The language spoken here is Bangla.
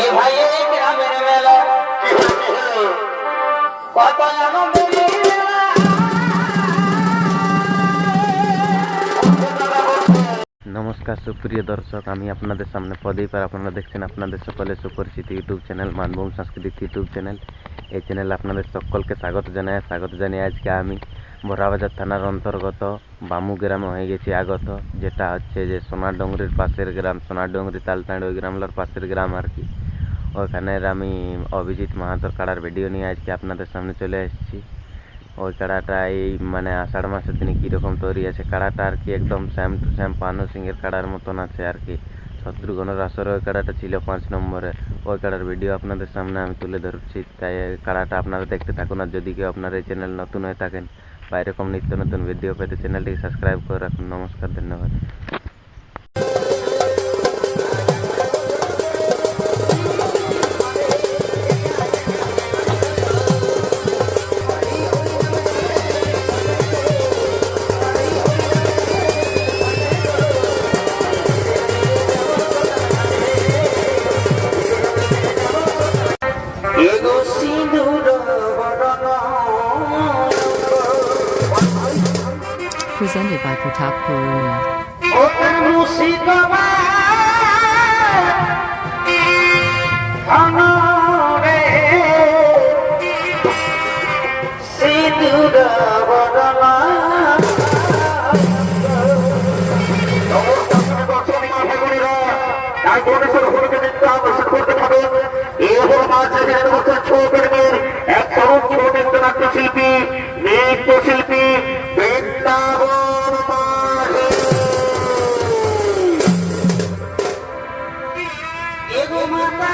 এ ভাই এই গ্রামের মেলা কত আনন্দের মেলা। নমস্কার সুপ্রিয় দর্শক, আমি আপনাদের সামনে পদেইপার। আপনারা দেখছেন আপনাদের সকলের সুপরিচিত ইউটিউব চ্যানেল মানভূম সাংস্কৃতিক ইউটিউব চ্যানেল। এই চ্যানেলে আপনাদের সকলকে স্বাগত জানাই। আজকে আমি বড়াবাজার থানার অন্তর্গত বামু গ্রামে হয়ে গেছি আগত, যেটা হচ্ছে যে সোনারডুঙ্গরির পাশের গ্রাম, সোনারডুঙ্গরি তালতাঁড়ি ওই গ্রামলার পাশের গ্রাম আর কি। ওইখানের আমি অভিজিৎ মাহাতোর কাড়ার ভিডিও নিয়ে আজকে আপনাদের সামনে চলে এসেছি। ওই কাড়াটা এই মানে আষাঢ় মাসে তিনি কীরকম তৈরি আছে কাড়াটা আর কি, একদম স্যাম টু স্যাম পানু সিংয়ের কাড়ার মতন আছে আর কি। শত্রুঘ্নের আসরে ওই কাড়াটা ছিল 5 নম্বরে। ওই কাড়ার ভিডিও আপনাদের সামনে আমি তুলে ধরছি, তাই এই কাড়াটা আপনারা দেখতে থাকুন। আর যদি কেউ আপনারা এই চ্যানেল নতুন হয়ে থাকেন বা এরকম নিত্য নতুন ভিডিও পেতে চ্যানেলটিকে সাবস্ক্রাইব করে রাখুন। নমস্কার, ধন্যবাদ। Presented by Pratap Purulia. শিল্পী নৃত্যশিল্পী বৃন্দাবন মাঝি। এগো মাতা